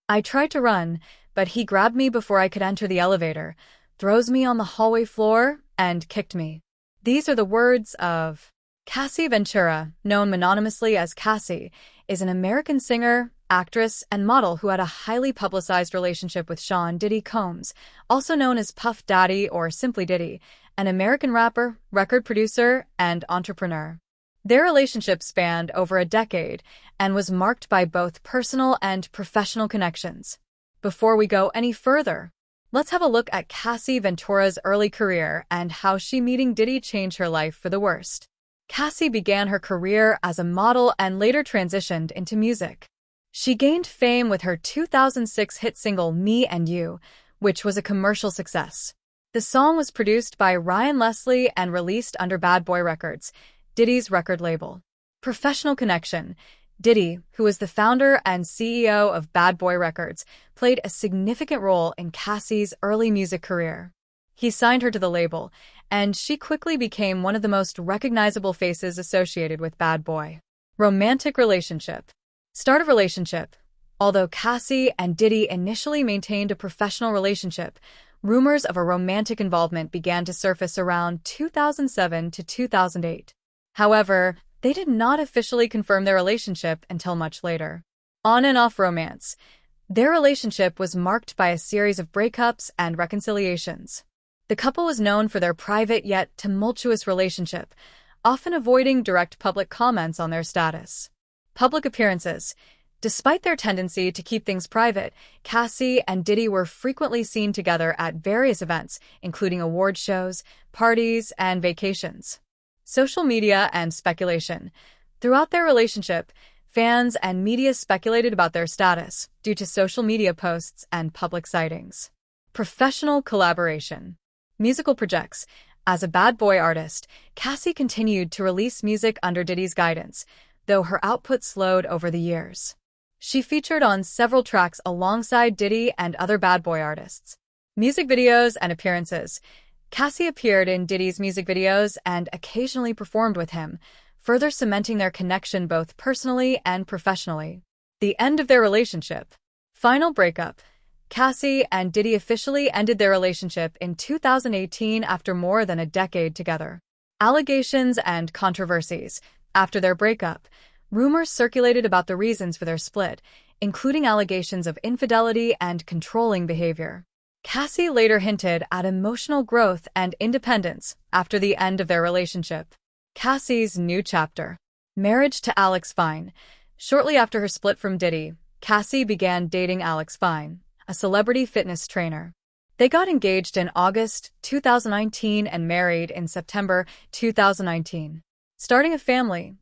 I tried to run, but he grabbed me before I could enter the elevator, throws me on the hallway floor, and kicked me. These are the words of Cassie Ventura, known mononymously as Cassie, is an American singer, actress, and model who had a highly publicized relationship with Sean Diddy Combs, also known as Puff Daddy or simply Diddy, an American rapper, record producer, and entrepreneur. Their relationship spanned over a decade and was marked by both personal and professional connections. Before we go any further, let's have a look at Cassie Ventura's early career and how she meeting Diddy changed her life for the worst. Cassie began her career as a model and later transitioned into music. She gained fame with her 2006 hit single Me and You, which was a commercial success. The song was produced by Ryan Leslie and released under Bad Boy Records, Diddy's record label. Professional connection. Diddy, who was the founder and CEO of Bad Boy Records, played a significant role in Cassie's early music career. He signed her to the label, and she quickly became one of the most recognizable faces associated with Bad Boy. Romantic relationship. Start of relationship. Although Cassie and Diddy initially maintained a professional relationship, rumors of a romantic involvement began to surface around 2007 to 2008. However, they did not officially confirm their relationship until much later. On and off romance. Their relationship was marked by a series of breakups and reconciliations. The couple was known for their private yet tumultuous relationship, often avoiding direct public comments on their status. Public appearances. Despite their tendency to keep things private, Cassie and Diddy were frequently seen together at various events, including award shows, parties, and vacations. Social media and speculation. Throughout their relationship, fans and media speculated about their status due to social media posts and public sightings. Professional collaboration. Musical projects. As a Bad Boy artist, Cassie continued to release music under Diddy's guidance, though her output slowed over the years. She featured on several tracks alongside Diddy and other Bad Boy artists. Music videos and appearances. Cassie appeared in Diddy's music videos and occasionally performed with him, further cementing their connection both personally and professionally. The end of their relationship. Final breakup. Cassie and Diddy officially ended their relationship in 2018 after more than a decade together. Allegations and controversies. After their breakup, rumors circulated about the reasons for their split, including allegations of infidelity and controlling behavior. Cassie later hinted at emotional growth and independence after the end of their relationship. Cassie's new chapter. Marriage to Alex Fine. Shortly after her split from Diddy, Cassie began dating Alex Fine, a celebrity fitness trainer. They got engaged in August 2019 and married in September 2019. Starting a family.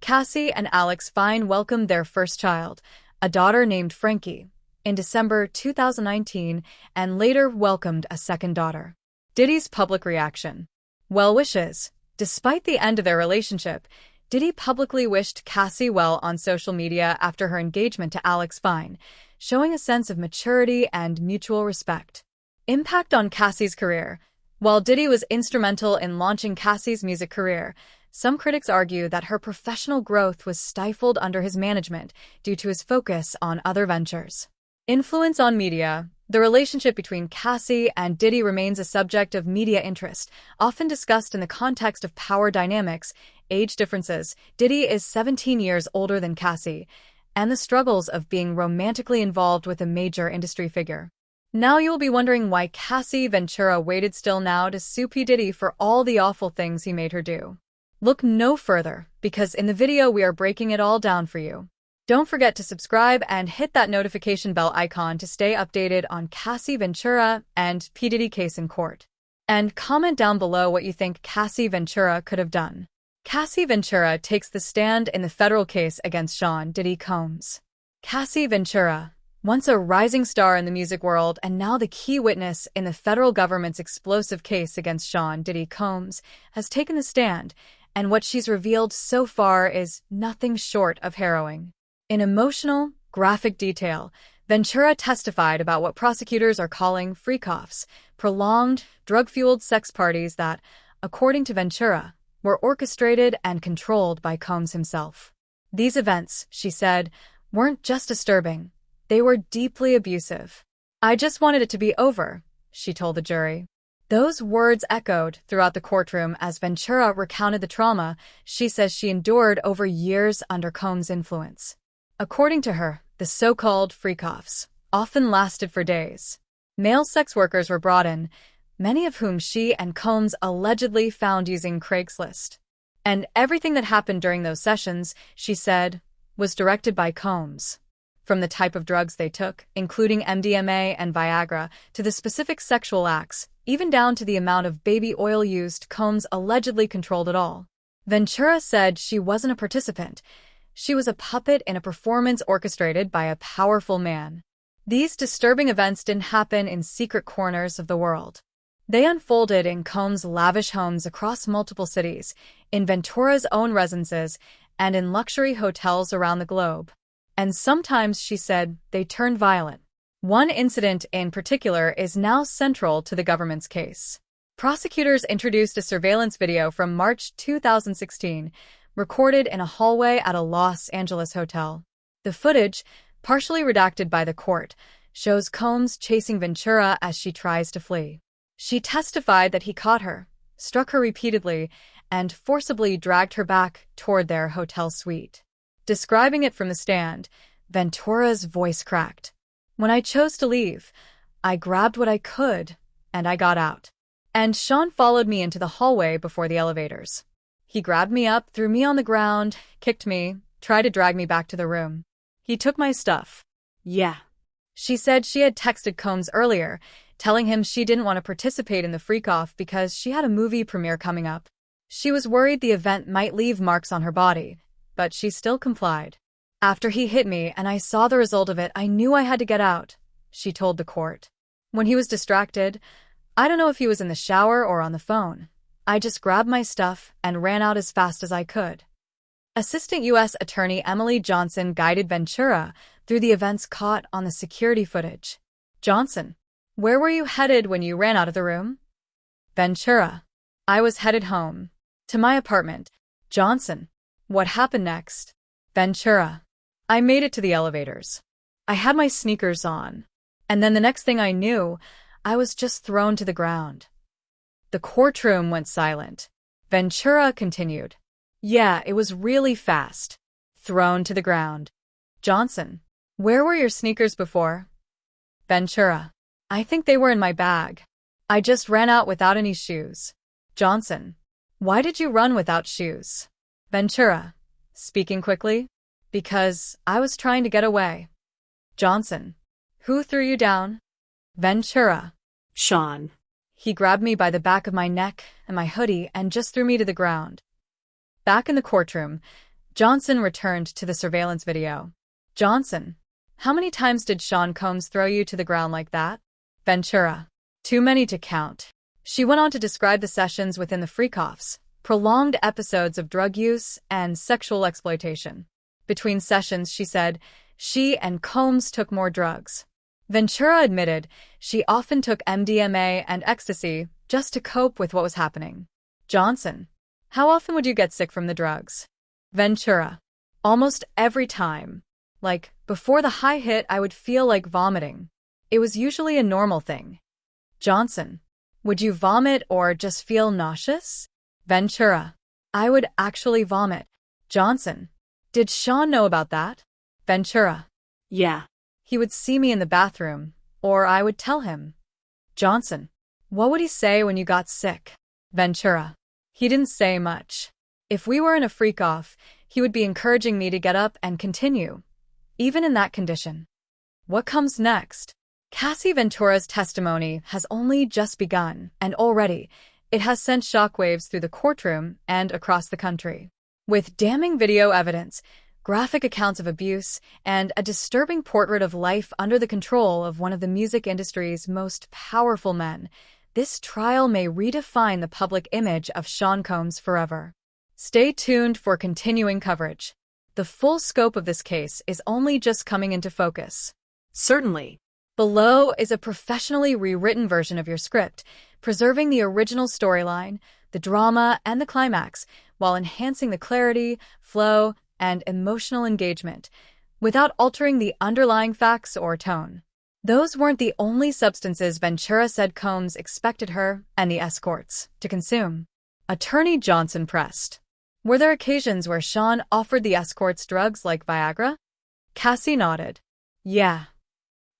Cassie and Alex Fine welcomed their first child, a daughter named Frankie, in December 2019 and later welcomed a second daughter. Diddy's public reaction. Well wishes. Despite the end of their relationship, Diddy publicly wished Cassie well on social media after her engagement to Alex Fine, showing a sense of maturity and mutual respect. Impact on Cassie's career. While Diddy was instrumental in launching Cassie's music career, some critics argue that her professional growth was stifled under his management due to his focus on other ventures. Influence on media. The relationship between Cassie and Diddy remains a subject of media interest, often discussed in the context of power dynamics, age differences. Diddy is 17 years older than Cassie, and the struggles of being romantically involved with a major industry figure. Now you'll be wondering why Cassie Ventura waited still now to sue P. Diddy for all the awful things he made her do. Look no further, because in the video we are breaking it all down for you. Don't forget to subscribe and hit that notification bell icon to stay updated on Cassie Ventura and P. Diddy case in court. And comment down below what you think Cassie Ventura could have done. Cassie Ventura takes the stand in the federal case against Sean Diddy Combs. Cassie Ventura, once a rising star in the music world and now the key witness in the federal government's explosive case against Sean Diddy Combs, has taken the stand, and what she's revealed so far is nothing short of harrowing. In emotional, graphic detail, Ventura testified about what prosecutors are calling freak-offs, prolonged, drug-fueled sex parties that, according to Ventura, were orchestrated and controlled by Combs himself. These events, she said, weren't just disturbing. They were deeply abusive. I just wanted it to be over, she told the jury. Those words echoed throughout the courtroom as Ventura recounted the trauma she says she endured over years under Combs' influence. According to her, the so-called freak-offs often lasted for days. Male sex workers were brought in, many of whom she and Combs allegedly found using Craigslist. And everything that happened during those sessions, she said, was directed by Combs. From the type of drugs they took, including MDMA and Viagra, to the specific sexual acts, even down to the amount of baby oil used, Combs allegedly controlled it all. Ventura said she wasn't a participant. She was a puppet in a performance orchestrated by a powerful man. These disturbing events didn't happen in secret corners of the world. They unfolded in Combs' lavish homes across multiple cities, in Ventura's own residences, and in luxury hotels around the globe. And sometimes, she said, they turned violent. One incident in particular is now central to the government's case. Prosecutors introduced a surveillance video from March 2016, recorded in a hallway at a Los Angeles hotel. The footage, partially redacted by the court, shows Combs chasing Ventura as she tries to flee. She testified that he caught her, struck her repeatedly, and forcibly dragged her back toward their hotel suite. Describing it from the stand, Ventura's voice cracked. When I chose to leave, I grabbed what I could, and I got out. And Sean followed me into the hallway before the elevators. He grabbed me up, threw me on the ground, kicked me, tried to drag me back to the room. He took my stuff. Yeah. She said she had texted Combs earlier, telling him she didn't want to participate in the freak-off because she had a movie premiere coming up. She was worried the event might leave marks on her body, but she still complied. After he hit me and I saw the result of it, I knew I had to get out, she told the court. When he was distracted, I don't know if he was in the shower or on the phone. I just grabbed my stuff and ran out as fast as I could. Assistant U.S. Attorney Emily Johnson guided Ventura through the events caught on the security footage. Johnson, where were you headed when you ran out of the room? Ventura, I was headed home. To my apartment. Johnson, what happened next? Ventura, I made it to the elevators. I had my sneakers on. And then the next thing I knew, I was just thrown to the ground. The courtroom went silent. Ventura continued. Yeah, it was really fast. Thrown to the ground. Johnson, where were your sneakers before? Ventura, I think they were in my bag. I just ran out without any shoes. Johnson, why did you run without shoes? Ventura, speaking quickly, because I was trying to get away. Johnson, who threw you down? Ventura, Sean. He grabbed me by the back of my neck and my hoodie and just threw me to the ground. Back in the courtroom, Johnson returned to the surveillance video. Johnson, how many times did Sean Combs throw you to the ground like that? Ventura, too many to count. She went on to describe the sessions within the freak-offs, prolonged episodes of drug use and sexual exploitation. Between sessions, she said, she and Combs took more drugs. Ventura admitted she often took MDMA and ecstasy just to cope with what was happening. Johnson, how often would you get sick from the drugs? Ventura, almost every time. Like, before the high hit, I would feel like vomiting. It was usually a normal thing. Johnson, would you vomit or just feel nauseous? Ventura, I would actually vomit. Johnson, did Sean know about that? Ventura, Yeah. he would see me in the bathroom, or I would tell him. Johnson, what would he say when you got sick? Ventura, he didn't say much. If we were in a freak-off, he would be encouraging me to get up and continue, even in that condition. What comes next? Cassie Ventura's testimony has only just begun, and already, it has sent shockwaves through the courtroom and across the country. With damning video evidence, graphic accounts of abuse, and a disturbing portrait of life under the control of one of the music industry's most powerful men, this trial may redefine the public image of Sean Combs forever. Stay tuned for continuing coverage. The full scope of this case is only just coming into focus. Certainly. Below is a professionally rewritten version of your script, preserving the original storyline, the drama, and the climax, while enhancing the clarity, flow, and emotional engagement. without altering the underlying facts or tone. Those weren't the only substances Ventura said Combs expected her and the escorts to consume. Attorney Johnson pressed. Were there occasions where Sean offered the escorts drugs like Viagra? Cassie nodded. Yeah.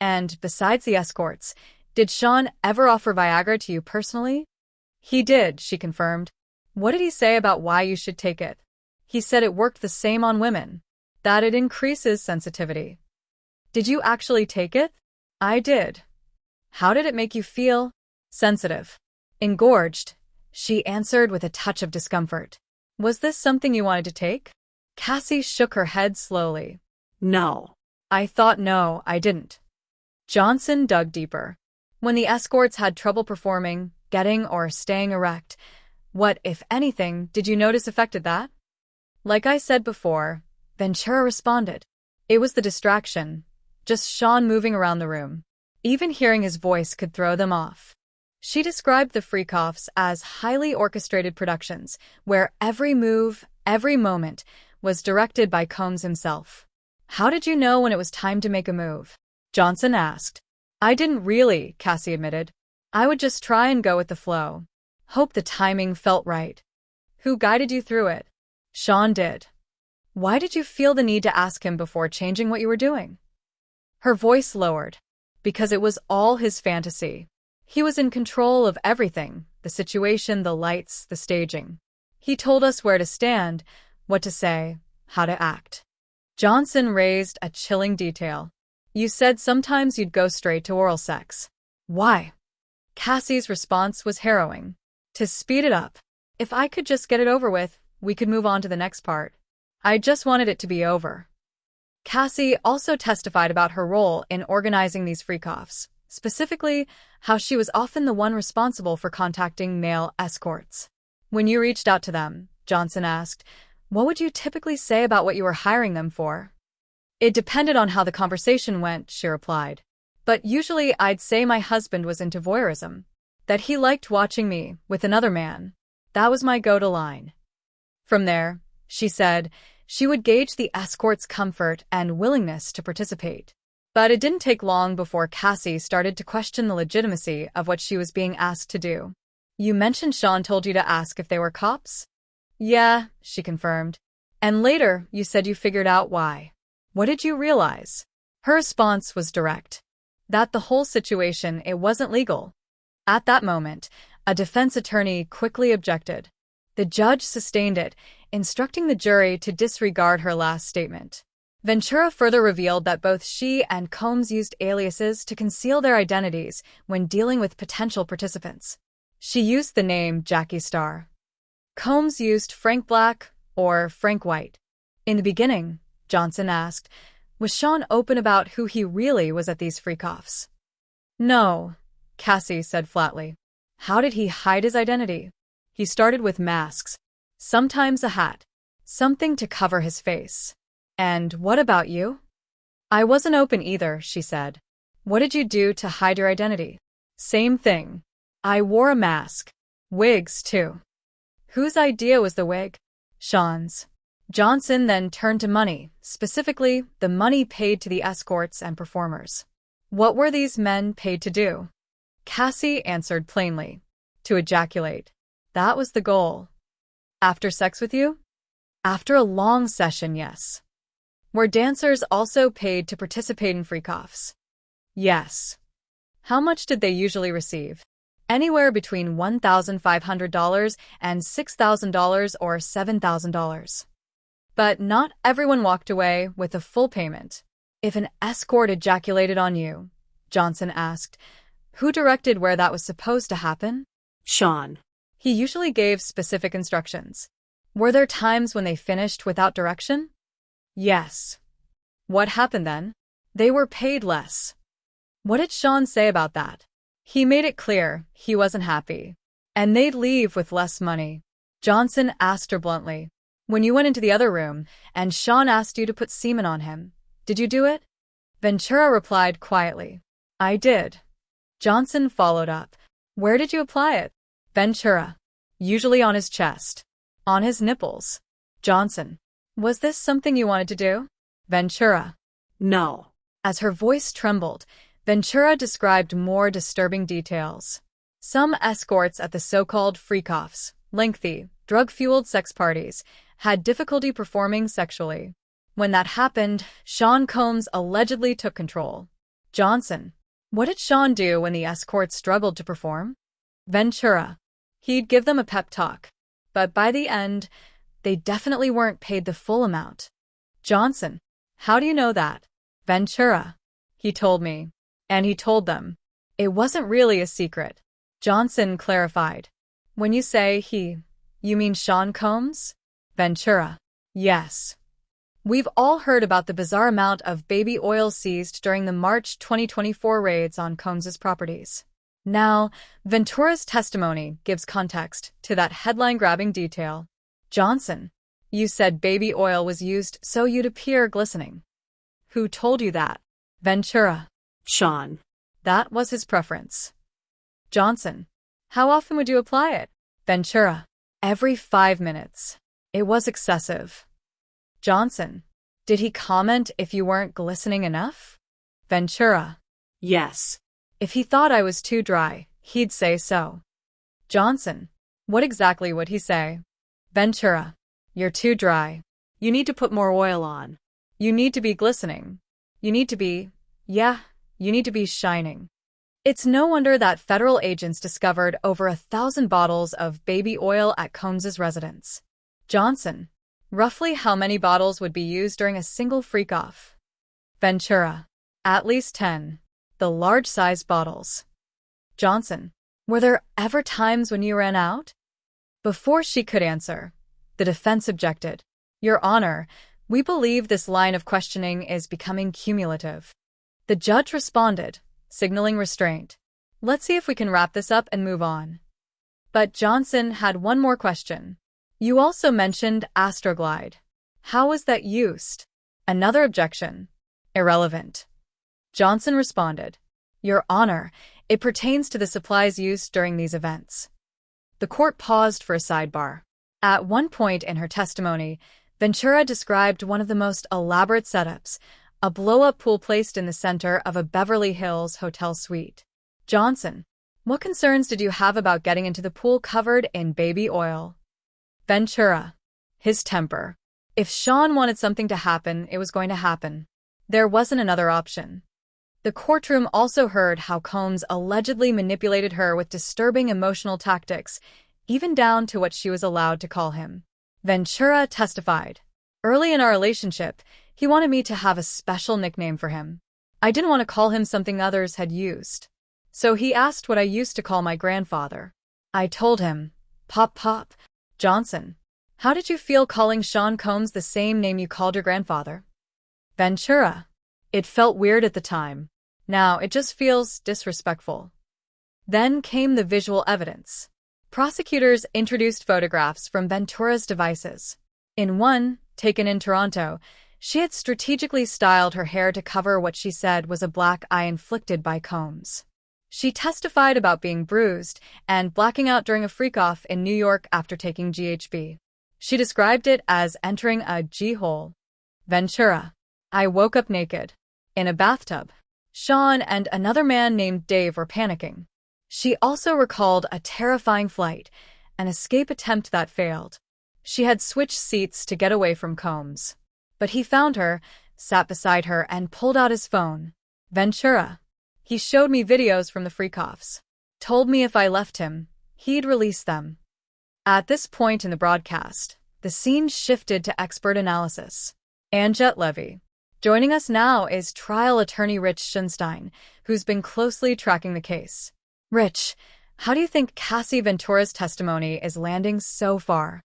And besides the escorts, did Sean ever offer Viagra to you personally? He did, she confirmed. What did he say about why you should take it? He said it worked the same on women, that it increases sensitivity. Did you actually take it? I did. How did it make you feel? Sensitive. Engorged, she answered with a touch of discomfort. Was this something you wanted to take? Cassie shook her head slowly. No. I thought no, I didn't. Johnson dug deeper. When the escorts had trouble performing, getting or staying erect, what, if anything, did you notice affected that? Like I said before, Ventura responded. It was the distraction, just Sean moving around the room. Even hearing his voice could throw them off. She described the freak-offs as highly orchestrated productions, where every move, every moment, was directed by Combs himself. How did you know when it was time to make a move? Johnson asked. I didn't really, Cassie admitted. I would just try and go with the flow. Hope the timing felt right. Who guided you through it? Sean did. Why did you feel the need to ask him before changing what you were doing? Her voice lowered. Because it was all his fantasy. He was in control of everything, the situation, the lights, the staging. He told us where to stand, what to say, how to act. Johnson raised a chilling detail. You said sometimes you'd go straight to oral sex. Why? Cassie's response was harrowing. To speed it up. If I could just get it over with, we could move on to the next part. I just wanted it to be over. Cassie also testified about her role in organizing these freak-offs. Specifically, how she was often the one responsible for contacting male escorts. When you reached out to them, Johnson asked, what would you typically say about what you were hiring them for? It depended on how the conversation went, she replied. But usually I'd say my husband was into voyeurism. That he liked watching me with another man. That was my go-to line. From there, she said, she would gauge the escort's comfort and willingness to participate. But it didn't take long before Cassie started to question the legitimacy of what she was being asked to do. You mentioned Sean told you to ask if they were cops? Yeah, she confirmed. And later, you said you figured out why. What did you realize? Her response was direct. That the whole situation, it wasn't legal. At that moment, a defense attorney quickly objected. The judge sustained it, instructing the jury to disregard her last statement. Ventura further revealed that both she and Combs used aliases to conceal their identities when dealing with potential participants. She used the name Jackie Starr. Combs used Frank Black or Frank White. In the beginning, Johnson asked, was Sean open about who he really was at these freak-offs? No, Cassie said flatly. How did he hide his identity? He started with masks, sometimes a hat, something to cover his face. And what about you? I wasn't open either, she said. What did you do to hide your identity? Same thing. I wore a mask. Wigs, too. Whose idea was the wig? Sean's. Johnson then turned to money, specifically the money paid to the escorts and performers. What were these men paid to do? Cassie answered plainly. To ejaculate. That was the goal. After sex with you? After a long session, yes. Were dancers also paid to participate in freak-offs? Yes. How much did they usually receive? Anywhere between $1,500 and $6,000 or $7,000. But not everyone walked away with a full payment. If an escort ejaculated on you, Johnson asked, who directed where that was supposed to happen? Sean. He usually gave specific instructions. Were there times when they finished without direction? Yes. What happened then? They were paid less. What did Sean say about that? He made it clear he wasn't happy. And they'd leave with less money. Johnson asked her bluntly. When you went into the other room and Sean asked you to put semen on him, did you do it? Ventura replied quietly. I did. Johnson followed up. Where did you apply it? Ventura. Usually on his chest. On his nipples. Johnson. Was this something you wanted to do? Ventura. No. As her voice trembled, Ventura described more disturbing details. Some escorts at the so-called freak-offs, lengthy, drug-fueled sex parties, had difficulty performing sexually. When that happened, Sean Combs allegedly took control. Johnson. What did Sean do when the escorts struggled to perform? Ventura. He'd give them a pep talk. But by the end, they definitely weren't paid the full amount. Johnson. How do you know that? Ventura. He told me. And he told them. It wasn't really a secret. Johnson clarified. When you say he, you mean Sean Combs? Ventura. Yes. We've all heard about the bizarre amount of baby oil seized during the March 2024 raids on Combs's properties. Now, Ventura's testimony gives context to that headline-grabbing detail. Johnson. You said baby oil was used so you'd appear glistening. Who told you that? Ventura. Sean. That was his preference. Johnson. How often would you apply it? Ventura. Every 5 minutes. It was excessive. Johnson. Did he comment if you weren't glistening enough? Ventura. Yes. If he thought I was too dry, he'd say so. Johnson. What exactly would he say? Ventura. You're too dry. You need to put more oil on. You need to be glistening. You need to be, you need to be shining. It's no wonder that federal agents discovered over 1,000 bottles of baby oil at Combs's residence. Johnson. Roughly how many bottles would be used during a single freak-off? Ventura. At least 10. The large-sized bottles. Johnson. Were there ever times when you ran out? Before she could answer, the defense objected. Your Honor, we believe this line of questioning is becoming cumulative. The judge responded, signaling restraint. Let's see if we can wrap this up and move on. But Johnson had one more question. You also mentioned Astroglide. How was that used? Another objection. Irrelevant. Johnson responded. Your Honor, it pertains to the supplies used during these events. The court paused for a sidebar. At one point in her testimony, Ventura described one of the most elaborate setups, a blow-up pool placed in the center of a Beverly Hills hotel suite. Johnson. What concerns did you have about getting into the pool covered in baby oil? Ventura. His temper. If Sean wanted something to happen, it was going to happen. There wasn't another option. The courtroom also heard how Combs allegedly manipulated her with disturbing emotional tactics, even down to what she was allowed to call him. Ventura testified. Early in our relationship, he wanted me to have a special nickname for him. I didn't want to call him something others had used. So he asked what I used to call my grandfather. I told him, Pop Pop. Johnson. How did you feel calling Sean Combs the same name you called your grandfather? Ventura. It felt weird at the time. Now it just feels disrespectful. Then came the visual evidence. Prosecutors introduced photographs from Ventura's devices. In one, taken in Toronto, she had strategically styled her hair to cover what she said was a black eye inflicted by Combs. She testified about being bruised and blacking out during a freak-off in New York after taking GHB. She described it as entering a G-hole. Ventura. I woke up naked. In a bathtub. Sean and another man named Dave were panicking. She also recalled a terrifying flight, an escape attempt that failed. She had switched seats to get away from Combs. But he found her, sat beside her, and pulled out his phone. Ventura. He showed me videos from the freak-offs. Told me if I left him, he'd release them. At this point in the broadcast, the scene shifted to expert analysis. Anjet Levy. Joining us now is trial attorney Rich Schunstein, who's been closely tracking the case. Rich, how do you think Cassie Ventura's testimony is landing so far?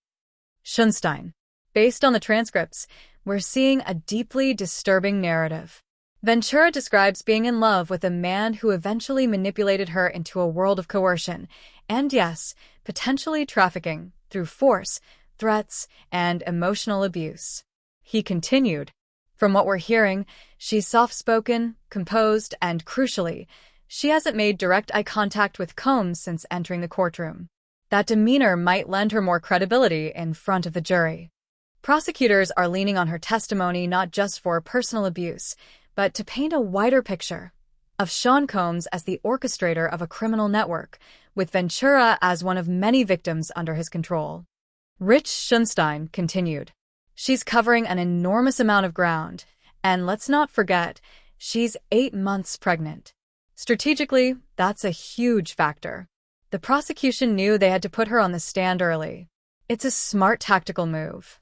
Schunstein. Based on the transcripts, we're seeing a deeply disturbing narrative. Ventura describes being in love with a man who eventually manipulated her into a world of coercion, and yes, potentially trafficking, through force, threats, and emotional abuse. He continued. From what we're hearing, she's soft-spoken, composed, and crucially, she hasn't made direct eye contact with Combs since entering the courtroom. That demeanor might lend her more credibility in front of the jury. Prosecutors are leaning on her testimony not just for personal abuse, but to paint a wider picture of Sean Combs as the orchestrator of a criminal network, with Ventura as one of many victims under his control. Rich Schunstein continued. She's covering an enormous amount of ground, and let's not forget, she's 8 months pregnant. Strategically, that's a huge factor. The prosecution knew they had to put her on the stand early. It's a smart tactical move.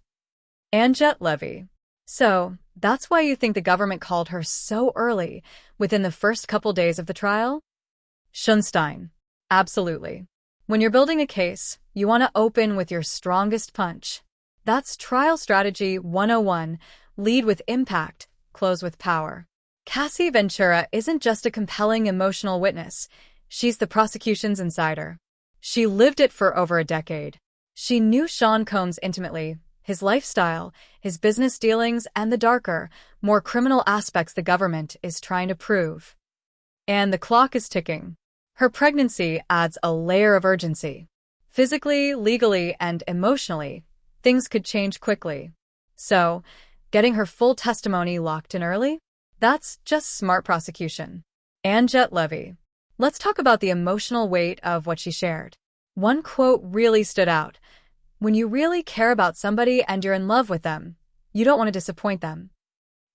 Anjet Levy. So, that's why you think the government called her so early, within the first couple days of the trial? Schunstein. Absolutely. When you're building a case, you want to open with your strongest punch. That's trial strategy 101, lead with impact, close with power. Cassie Ventura isn't just a compelling emotional witness, she's the prosecution's insider. She lived it for over a decade. She knew Sean Combs intimately, his lifestyle, his business dealings, and the darker, more criminal aspects the government is trying to prove. And the clock is ticking. Her pregnancy adds a layer of urgency. Physically, legally, and emotionally, things could change quickly. So, getting her full testimony locked in early? That's just smart prosecution. Anjet Levy. Let's talk about the emotional weight of what she shared. One quote really stood out. When you really care about somebody and you're in love with them, you don't want to disappoint them.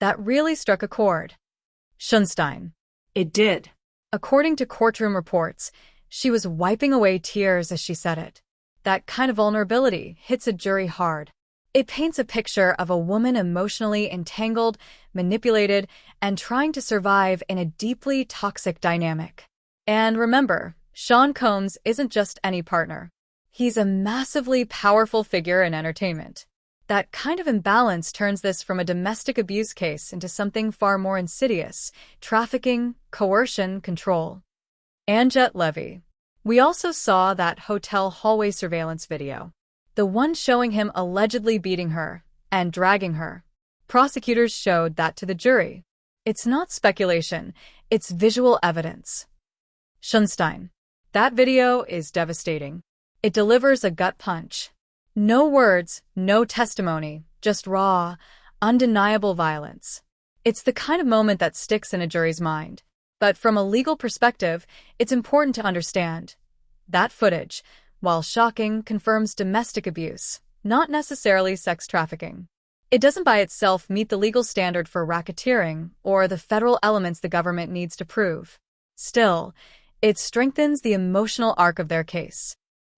That really struck a chord. Schunstein. It did. According to courtroom reports, she was wiping away tears as she said it. That kind of vulnerability hits a jury hard. It paints a picture of a woman emotionally entangled, manipulated, and trying to survive in a deeply toxic dynamic. And remember, Sean Combs isn't just any partner. He's a massively powerful figure in entertainment. That kind of imbalance turns this from a domestic abuse case into something far more insidious: trafficking, coercion, control. Anjet Levy. We also saw that hotel hallway surveillance video. The one showing him allegedly beating her and dragging her. Prosecutors showed that to the jury. It's not speculation, it's visual evidence. Schunstein. That video is devastating. It delivers a gut punch. No words, no testimony, just raw, undeniable violence. It's the kind of moment that sticks in a jury's mind. But from a legal perspective, it's important to understand. That footage, while shocking, confirms domestic abuse, not necessarily sex trafficking. It doesn't by itself meet the legal standard for racketeering or the federal elements the government needs to prove. Still, it strengthens the emotional arc of their case.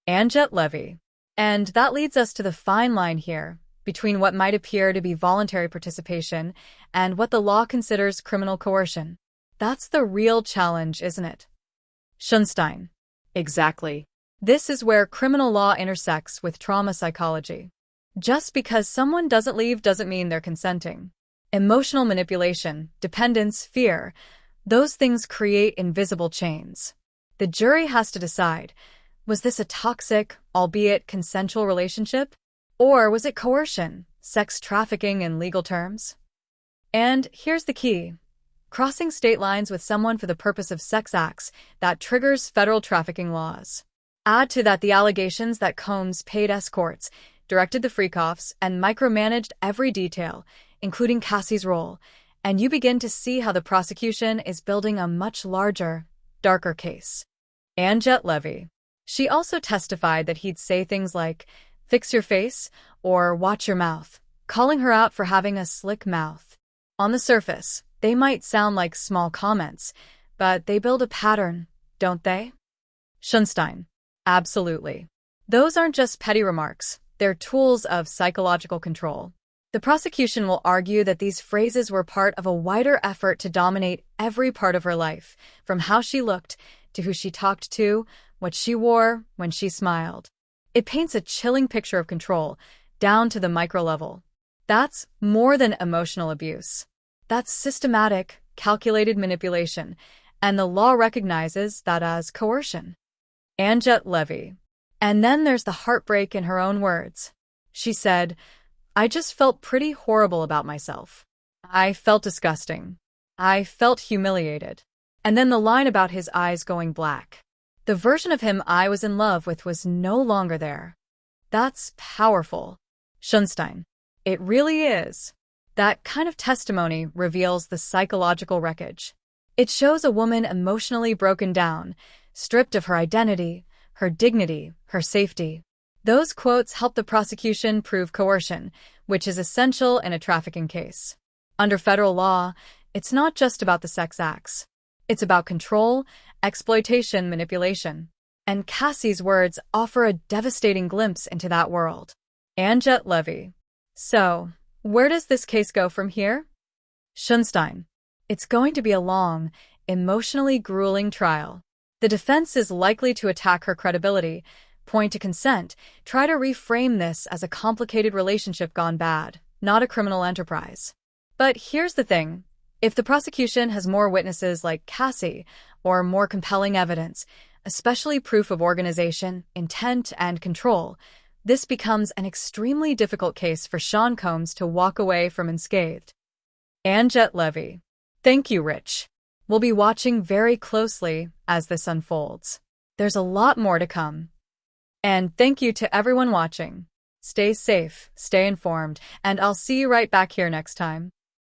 Anjet Levy. And that leads us to the fine line here, between what might appear to be voluntary participation and what the law considers criminal coercion. That's the real challenge, isn't it? Schunstein. Exactly. This is where criminal law intersects with trauma psychology. Just because someone doesn't leave doesn't mean they're consenting. Emotional manipulation, dependence, fear, those things create invisible chains. The jury has to decide, was this a toxic, albeit consensual relationship? Or was it coercion, sex trafficking in legal terms? And here's the key. Crossing state lines with someone for the purpose of sex acts, that triggers federal trafficking laws. Add to that the allegations that Combs paid escorts, directed the freak-offs, and micromanaged every detail, including Cassie's role, and you begin to see how the prosecution is building a much larger, darker case. Anjet Levy. She also testified that he'd say things like, "Fix your face," or "Watch your mouth," calling her out for having a slick mouth. On the surface, they might sound like small comments, but they build a pattern, don't they? Schunstein. Absolutely. Those aren't just petty remarks, they're tools of psychological control. The prosecution will argue that these phrases were part of a wider effort to dominate every part of her life, from how she looked, to who she talked to, what she wore, when she smiled. It paints a chilling picture of control, down to the micro level. That's more than emotional abuse. That's systematic, calculated manipulation, and the law recognizes that as coercion. Anjet Levy. And then there's the heartbreak in her own words. She said, "I just felt pretty horrible about myself. I felt disgusting. I felt humiliated." And then the line about his eyes going black. The version of him I was in love with was no longer there. That's powerful. Schunstein. It really is. That kind of testimony reveals the psychological wreckage. It shows a woman emotionally broken down, stripped of her identity, her dignity, her safety. Those quotes help the prosecution prove coercion, which is essential in a trafficking case. Under federal law, it's not just about the sex acts. It's about control, exploitation, manipulation. And Cassie's words offer a devastating glimpse into that world. Anjet Levy. So, where does this case go from here? Schunstein. It's going to be a long, emotionally grueling trial. The defense is likely to attack her credibility, point to consent, try to reframe this as a complicated relationship gone bad, not a criminal enterprise. But here's the thing. If the prosecution has more witnesses like Cassie, or more compelling evidence, especially proof of organization, intent, and control, this becomes an extremely difficult case for Sean Combs to walk away from unscathed. Anjet Levy. Thank you, Rich. We'll be watching very closely as this unfolds. There's a lot more to come. And thank you to everyone watching. Stay safe, stay informed, and I'll see you right back here next time.